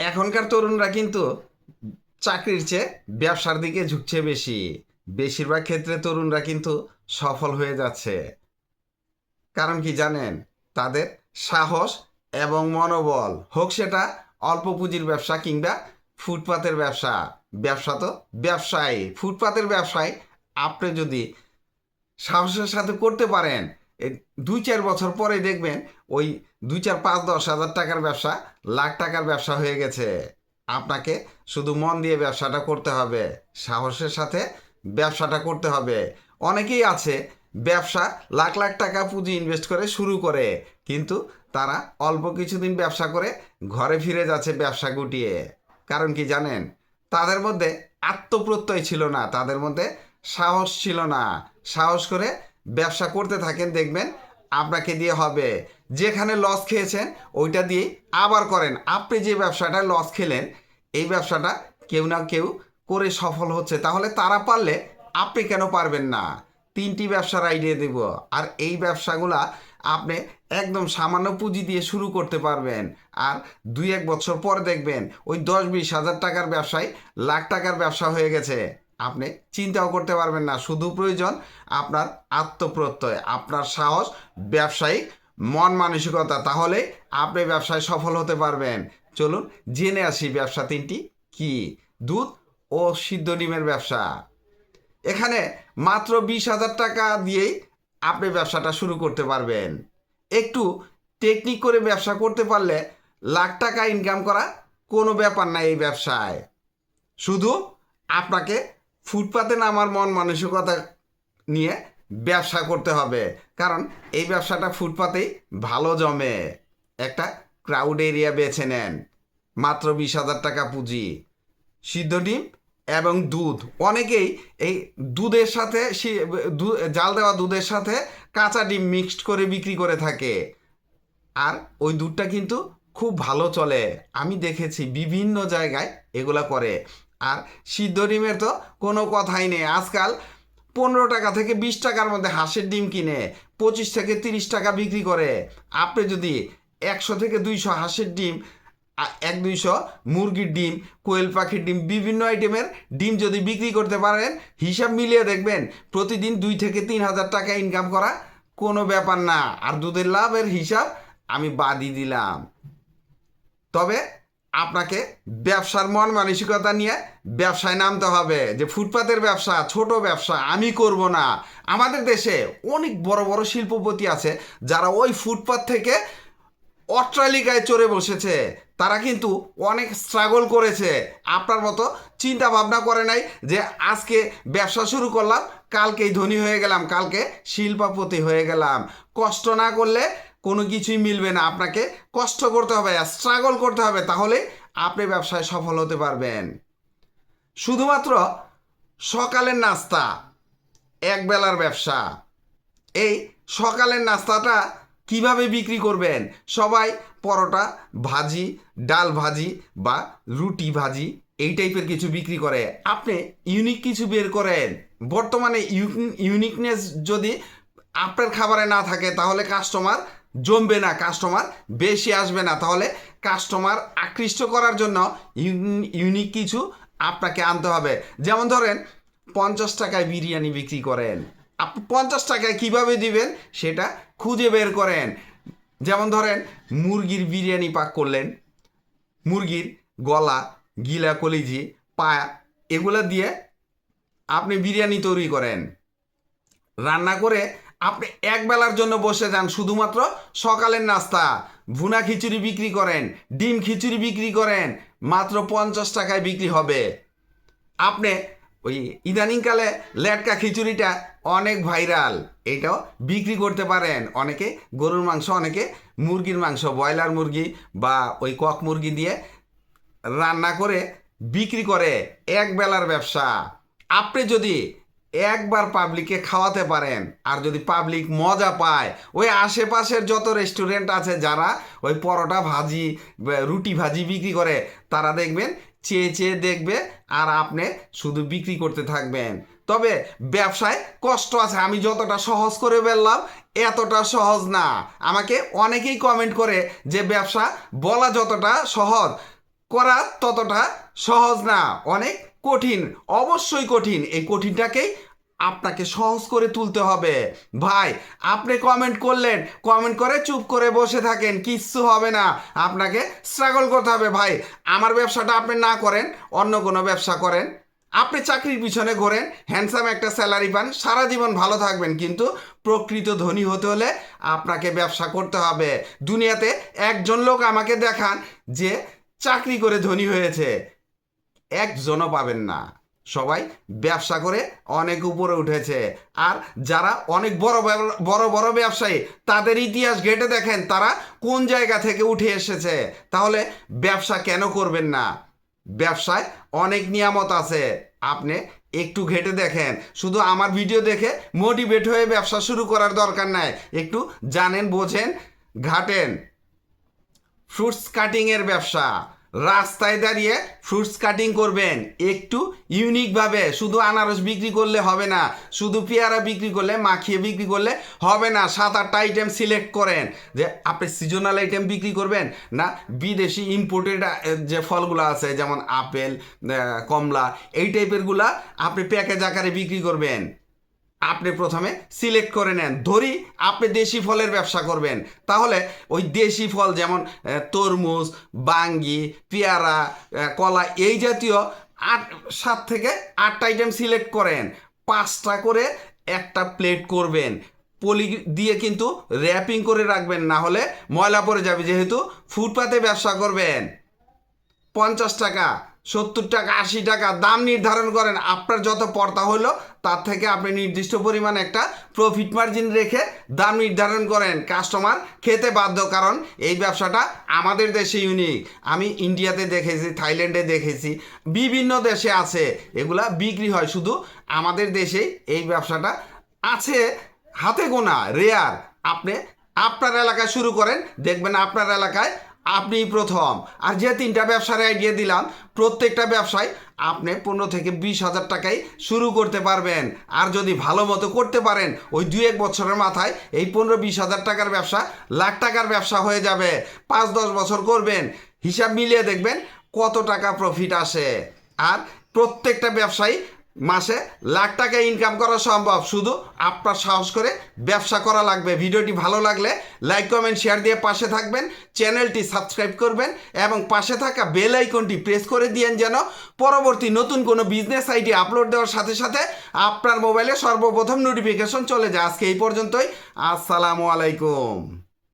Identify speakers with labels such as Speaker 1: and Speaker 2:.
Speaker 1: এখনকার তরুণরা কিন্তু চাকরির চেয়ে ব্যবসার দিকে ঝুঁকছে বেশি। বেশিরভাগ ক্ষেত্রে তরুণরা কিন্তু সফল হয়ে যাচ্ছে। কারণ কি জানেন? তাদের সাহস এবং মনোবল, হোক সেটা অল্প পুঁজির ব্যবসা কিংবা ফুটপাতের ব্যবসা। ব্যবসা তো ব্যবসায়, ফুটপাতের ব্যবসায় আপনি যদি সাহসের সাথে করতে পারেন, এই 2-4 বছর পরে দেখবেন ওই 2-4-5-10 হাজার টাকার ব্যবসা লাখ টাকার ব্যবসা হয়ে গেছে। আপনাকে শুধু মন দিয়ে ব্যবসাটা করতে হবে, সাহসের সাথে ব্যবসাটা করতে হবে। অনেকেই আছে ব্যবসা লাখ লাখ টাকা পুঁজি ইনভেস্ট করে শুরু করে, কিন্তু তারা অল্প কিছুদিন ব্যবসা করে ঘরে ফিরে যাচ্ছে ব্যবসা গুটিয়ে। কারণ কি জানেন? তাদের মধ্যে আত্মপ্রত্যয় ছিল না, তাদের মধ্যে সাহস ছিল না। সাহস করে ব্যবসা করতে থাকেন, দেখবেন আপনাকে দিয়ে হবে। যেখানে লস খেয়েছেন ওইটা দিয়ে আবার করেন। আপনি যে ব্যবসাটা লস খেলেন, এই ব্যবসাটা কেউ না কেউ করে সফল হচ্ছে, তাহলে তারা পারলে আপনি কেন পারবেন না? 3টি ব্যবসার আইডিয়া দেব, আর এই ব্যবসাগুলা আপনি একদম সামান্য পুঁজি দিয়ে শুরু করতে পারবেন। আর 2-1 বছর পর দেখবেন ওই 10-20 হাজার টাকার ব্যবসায় লাখ টাকার ব্যবসা হয়ে গেছে। আপনি চিন্তাও করতে পারবেন না। শুধু প্রয়োজন আপনার আত্মপ্রত্যয়, আপনার সাহস, ব্যবসায়িক মন মানসিকতা, তাহলে আপনি ব্যবসায় সফল হতে পারবেন। চলুন জেনে আসি ব্যবসা 3টি কি। দুধ ও সিদ্ধ ডিমের ব্যবসা। এখানে মাত্র 20,000 টাকা দিয়েই আপনি ব্যবসাটা শুরু করতে পারবেন। একটু টেকনিক করে ব্যবসা করতে পারলে লাখ টাকা ইনকাম করা কোনো ব্যাপার না এই ব্যবসায়। শুধু আপনাকে ফুটপাতে নামার মন মানসিকতা নিয়ে ব্যবসা করতে হবে। কারণ এই ব্যবসাটা ফুটপাতেই ভালো জমে। একটা ক্রাউড এরিয়া বেছে নেন, মাত্র 20,000 টাকা পুঁজি, সিদ্ধ ডিম এবং দুধ। অনেকেই এই দুধের সাথে জাল দেওয়া দুধের সাথে কাঁচা ডিম মিক্সড করে বিক্রি করে থাকে, আর ওই দুধটা কিন্তু খুব ভালো চলে। আমি দেখেছি বিভিন্ন জায়গায় এগুলা করে। আর সিদ্ধ ডিমের তো কোনো কথাই নেই। আজকাল 15 টাকা থেকে 20 টাকার মধ্যে হাঁসের ডিম কিনে 25 থেকে 30 টাকা বিক্রি করে। আপনি যদি 100 থেকে 200 হাঁসের ডিম, 1-200 মুরগির ডিম, কোয়েল পাখির ডিম, বিভিন্ন আইটেমের ডিম যদি বিক্রি করতে পারেন, হিসাব মিলিয়ে দেখবেন প্রতিদিন 2 থেকে 3 হাজার টাকা ইনকাম করা কোনো ব্যাপার না। আর দুধের লাভের হিসাব আমি বাদই দিলাম। তবে আপনাকে ব্যবসার মন মানসিকতা নিয়ে ব্যবসায় নামতে হবে, যে ফুটপাতের ব্যবসা ছোট ব্যবসা আমি করব না। আমাদের দেশে অনেক বড় বড় শিল্পপতি আছে যারা ওই ফুটপাত থেকে অট্টালিকায় চড়ে বসেছে। তারা কিন্তু অনেক স্ট্রাগল করেছে। আপনার মতো চিন্তা ভাবনা করে নাই যে আজকে ব্যবসা শুরু করলাম, কালকেই ধনী হয়ে গেলাম, কালকে শিল্পপতি হয়ে গেলাম। কষ্ট না করলে কোনো কিছুই মিলবে না। আপনাকে কষ্ট করতে হবে, স্ট্রাগল করতে হবে, তাহলে আপনি ব্যবসায় সফল হতে পারবেন। শুধুমাত্র সকালের নাস্তা, এক বেলার ব্যবসা। এই সকালের নাস্তাটা কিভাবে বিক্রি করবেন? সবাই পরোটা ভাজি, ডাল ভাজি বা রুটি ভাজি এই টাইপের কিছু বিক্রি করে। আপনি ইউনিক কিছু বের করেন। বর্তমানে ইউনিকনেস যদি আপনার খাবারে না থাকে, তাহলে কাস্টমার জমবে না, কাস্টমার বেশি আসবে না। তাহলে কাস্টমার আকৃষ্ট করার জন্য ইউনিক কিছু আপনাকে আনতে হবে। যেমন ধরেন 50 টাকায় বিরিয়ানি বিক্রি করেন, আপনি 50 টাকায় কীভাবে দিবেন সেটা খুঁজে বের করেন। যেমন ধরেন মুরগির বিরিয়ানি পাক করলেন, মুরগির গলা, গিলা, কলিজি, পা এগুলা দিয়ে আপনি বিরিয়ানি তৈরি করেন। রান্না করে আপনি এক বেলার জন্য বসে যান, শুধুমাত্র সকালের নাস্তা। ভুনা খিচুড়ি বিক্রি করেন, ডিম খিচুড়ি বিক্রি করেন, মাত্র 50 টাকায় বিক্রি হবে। আপনি ওই ইদানিংকালে লেটকা খিচুড়িটা অনেক ভাইরাল, এটাও বিক্রি করতে পারেন। অনেকে গরুর মাংস, অনেকে মুরগির মাংস, ব্রয়লার মুরগি বা ওই কক মুরগি দিয়ে রান্না করে বিক্রি করে। এক বেলার ব্যবসা। আপনি যদি একবার পাবলিককে খাওয়াতে পারেন, আর যদি পাবলিক মজা পায়, ওই আশেপাশের যত রেস্টুরেন্ট আছে যারা ওই পরোটা ভাজি, রুটি ভাজি বিক্রি করে, তারা দেখবেন চেয়ে চেয়ে দেখবে, আর আপনি শুধু বিক্রি করতে থাকবেন। তবে ব্যবসায় কষ্ট আছে। আমি যতটা সহজ করে বললাম এতটা সহজ না। আমাকে অনেকেই কমেন্ট করে যে ব্যবসা বলা যতটা সহজ, করা ততটা সহজ না, অনেক কঠিন, অবশ্যই কঠিন। এই কঠিনটাকেই আপনাকে সহজ করে তুলতে হবে। ভাই, আপনি কমেন্ট করলেন, কমেন্ট করে চুপ করে বসে থাকেন, কিচ্ছু হবে না। আপনাকে স্ট্রাগল করতে হবে। ভাই, আমার ব্যবসাটা আপনি না করেন, অন্য কোনো ব্যবসা করেন। আপনি চাকরির পিছনে ঘোরেন, হ্যান্ডসাম একটা স্যালারি পান, সারা জীবন ভালো থাকবেন, কিন্তু প্রকৃত ধনী হতে হলে আপনাকে ব্যবসা করতে হবে। দুনিয়াতে একজন লোক আমাকে দেখান যে চাকরি করে ধনী হয়েছে, একজনও পাবেন না। সবাই ব্যবসা করে অনেক উপরে উঠেছে। আর যারা অনেক বড় বড় বড় ব্যবসায়ী, তাদের ইতিহাস ঘেঁটে দেখেন তারা কোন জায়গা থেকে উঠে এসেছে। তাহলে ব্যবসা কেন করবেন না? ব্যবসায় অনেক নিয়ামত আছে, আপনি একটু ঘেঁটে দেখেন। শুধু আমার ভিডিও দেখে মোটিভেট হয়ে ব্যবসা শুরু করার দরকার নাই, একটু জানেন, বোঝেন, ঘাটেন। ফ্রুটস কাটিংয়ের ব্যবসা, রাস্তায় দাঁড়িয়ে ফ্রুটস কাটিং করবেন, একটু ইউনিকভাবে। শুধু আনারস বিক্রি করলে হবে না, শুধু পেয়ারা বিক্রি করলে, মাখিয়ে বিক্রি করলে হবে না। 7-8টা আইটেম সিলেক্ট করেন যে আপনি সিজনাল আইটেম বিক্রি করবেন, না বিদেশি ইম্পোর্টেড যে ফলগুলো আছে যেমন আপেল, কমলা, এই টাইপেরগুলা আপনি প্যাকেজ আকারে বিক্রি করবেন। আপনি প্রথমে সিলেক্ট করে নেন। ধরি আপনি দেশি ফলের ব্যবসা করবেন, তাহলে ওই দেশি ফল যেমন তরমুজ, বাঙ্গি, পেয়ারা, কলা, এই জাতীয় 7 থেকে 8টা আইটেম সিলেক্ট করেন। 5টা করে একটা প্লেট করবেন, পলি দিয়ে কিন্তু র্যাপিং করে রাখবেন, না হলে ময়লা পড়ে যাবে। যেহেতু ফুটপাতে ব্যবসা করবেন, 50 টাকা, 70 টাকা, 80 টাকা দাম নির্ধারণ করেন। আপনার যত পড়তা হলো তার থেকে আপনি নির্দিষ্ট পরিমাণ একটা প্রফিট মার্জিন রেখে দাম নির্ধারণ করেন। কাস্টমার খেতে বাধ্য, কারণ এই ব্যবসাটা আমাদের দেশে ইউনিক। আমি ইন্ডিয়াতে দেখেছি, থাইল্যান্ডে দেখেছি, বিভিন্ন দেশে আছে, এগুলা বিক্রি হয়। শুধু আমাদের দেশেই এই ব্যবসাটা আছে, হাতে গোনা, রেয়ার। আপনি আপনার এলাকায় শুরু করেন, দেখবেন আপনার এলাকায় আপনিই প্রথম। আর যে 3টা ব্যবসার আইডিয়া দিলাম, প্রত্যেকটা ব্যবসায় আপনি 15 থেকে 20 হাজার টাকায় শুরু করতে পারবেন। আর যদি ভালো মতো করতে পারেন, ওই 2-1 বছরের মাথায় এই 15-20 হাজার টাকার ব্যবসা লাখ টাকার ব্যবসা হয়ে যাবে। 5-10 বছর করবেন, হিসাব মিলিয়ে দেখবেন কত টাকা প্রফিট আসে। আর প্রত্যেকটা ব্যবসায়ী মাসে লাখ টাকা ইনকাম করা সম্ভব, শুধু আপনার সাহস করে ব্যবসা করা লাগবে। ভিডিওটি ভালো লাগলে লাইক, কমেন্ট, শেয়ার দিয়ে পাশে থাকবেন, চ্যানেলটি সাবস্ক্রাইব করবেন এবং পাশে থাকা বেল আইকনটি প্রেস করে দিয়েন, যেন পরবর্তী নতুন কোনো বিজনেস আইডিয়া আপলোড দেওয়ার সাথে সাথে আপনার মোবাইলে সর্বপ্রথম নোটিফিকেশন চলে যায়। আজকে এই পর্যন্তই। আসসালামু আলাইকুম।